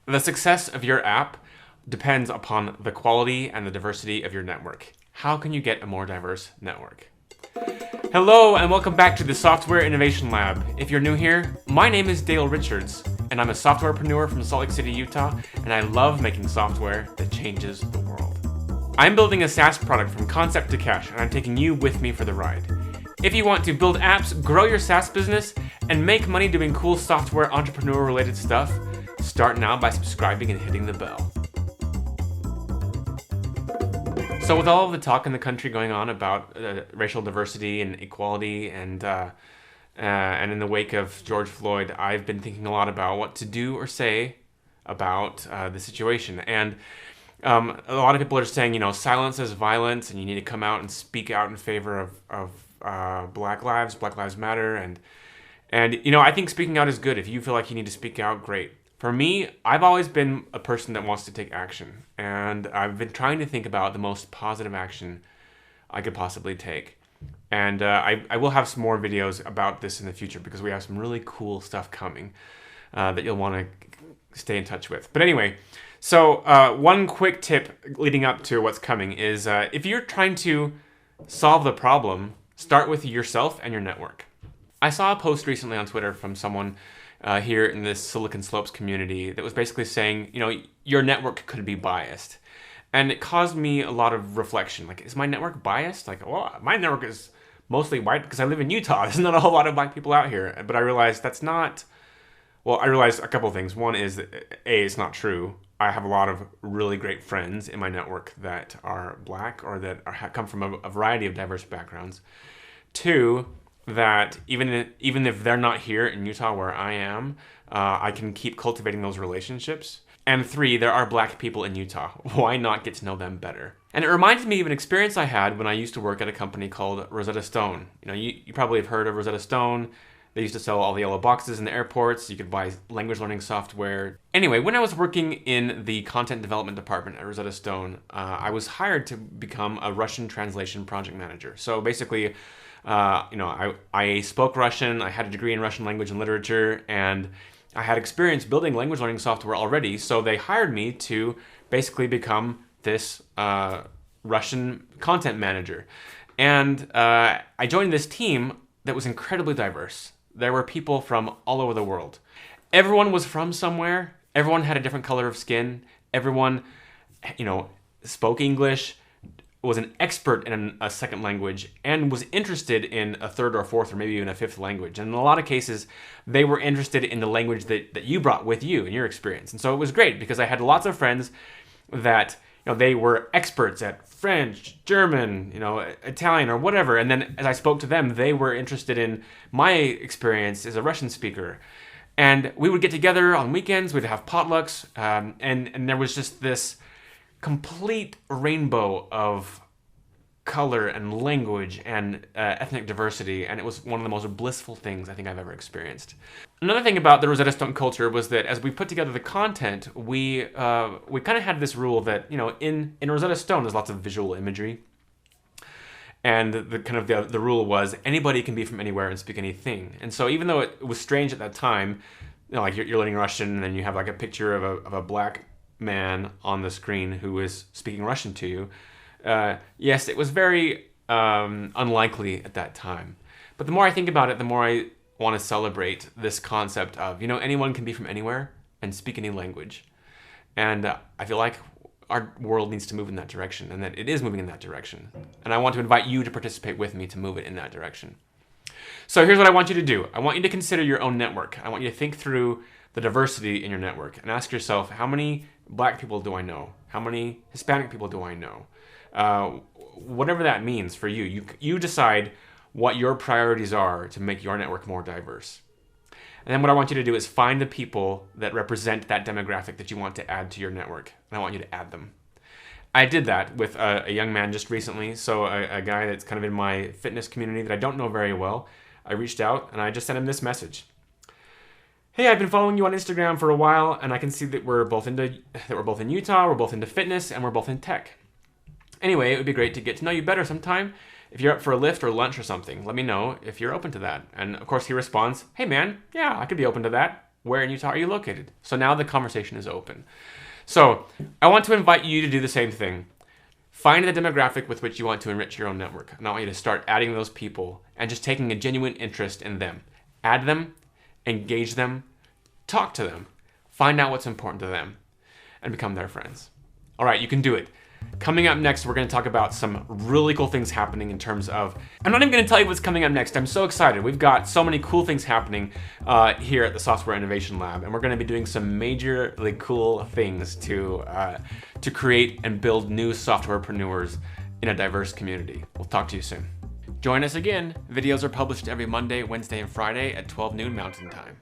The success of your app depends upon the quality and the diversity of your network. How can you get a more diverse network? Hello and welcome back to the Software Innovation Lab. If you're new here, my name is Dale Richards, and I'm a softwarepreneur from Salt Lake City, Utah, and I love making software that changes the world. I'm building a SaaS product from concept to cash, and I'm taking you with me for the ride. If you want to build apps, grow your SaaS business, and make money doing cool software entrepreneur-related stuff, start now by subscribing and hitting the bell. So with all of the talk in the country going on about racial diversity and equality, and in the wake of George Floyd, I've been thinking a lot about what to do or say about the situation. And a lot of people are saying, silence is violence, and you need to come out and speak out in favor of Black Lives Matter, and I think speaking out is good. If you feel like you need to speak out, great. For me, I've always been a person that wants to take action, and I've been trying to think about the most positive action I could possibly take. And I will have some more videos about this in the future because we have some really cool stuff coming that you'll want to stay in touch with. But anyway, so one quick tip leading up to what's coming is if you're trying to solve the problem, start with yourself and your network. I saw a post recently on Twitter from someone here in this Silicon Slopes community that was basically saying, your network could be biased. And it caused me a lot of reflection. Like, is my network biased? Like, well, my network is mostly white because I live in Utah. There's not a whole lot of black people out here. But I realized that's not... Well, I realized a couple of things. One is that, A, it's not true. I have a lot of really great friends in my network that are black or that come from a variety of diverse backgrounds. Two, that even if they're not here in Utah where I am, I can keep cultivating those relationships. And three, there are black people in Utah. Why not get to know them better? And it reminds me of an experience I had when I used to work at a company called Rosetta Stone. You probably have heard of Rosetta Stone. They used to sell all the yellow boxes in the airports. You could buy language learning software. Anyway, when I was working in the content development department at Rosetta Stone, I was hired to become a Russian translation project manager. So basically, I spoke Russian, I had a degree in Russian language and literature, and I had experience building language learning software already, so they hired me to basically become this Russian content manager. And I joined this team that was incredibly diverse. There were people from all over the world. Everyone was from somewhere, everyone had a different color of skin, everyone, spoke English, was an expert in a second language, and was interested in a third or fourth or maybe even a fifth language. And in a lot of cases, they were interested in the language that you brought with you in your experience. And so it was great because I had lots of friends that, they were experts at French, German, Italian or whatever. And then as I spoke to them, they were interested in my experience as a Russian speaker. And we would get together on weekends, we'd have potlucks, and there was just this complete rainbow of color and language and ethnic diversity, and it was one of the most blissful things I think I've ever experienced. Another thing about the Rosetta Stone culture was that as we put together the content, we kind of had this rule that in Rosetta Stone there's lots of visual imagery, and the rule was anybody can be from anywhere and speak anything. And so even though it was strange at that time, like you're learning Russian and then you have like a picture of a black man on the screen who is speaking Russian to you. Yes, it was very unlikely at that time. But the more I think about it, the more I want to celebrate this concept of, anyone can be from anywhere and speak any language. And I feel like our world needs to move in that direction, and that it is moving in that direction. And I want to invite you to participate with me to move it in that direction. So here's what I want you to do. I want you to consider your own network. I want you to think through the diversity in your network and ask yourself, how many black people do I know? How many Hispanic people do I know? Whatever that means for you. You decide what your priorities are to make your network more diverse. And then what I want you to do is find the people that represent that demographic that you want to add to your network. And I want you to add them. I did that with a young man just recently. So a guy that's kind of in my fitness community that I don't know very well. I reached out and I just sent him this message. Hey, I've been following you on Instagram for a while, and I can see that we're both in Utah, we're both into fitness, and we're both in tech. Anyway, it would be great to get to know you better sometime. If you're up for a lift or lunch or something, let me know if you're open to that. And of course he responds, hey man, yeah, I could be open to that. Where in Utah are you located? So now the conversation is open. So I want to invite you to do the same thing. Find the demographic with which you want to enrich your own network. And I want you to start adding those people and just taking a genuine interest in them. Add them, engage them, talk to them, find out what's important to them, and become their friends. All right, you can do it. Coming up next, we're going to talk about some really cool things happening in terms of, I'm not even going to tell you what's coming up next. I'm so excited. We've got so many cool things happening here at the Software Innovation Lab, and we're going to be doing some majorly cool things to create and build new softwarepreneurs in a diverse community. We'll talk to you soon. Join us again. Videos are published every Monday, Wednesday, and Friday at 12 noon Mountain Time.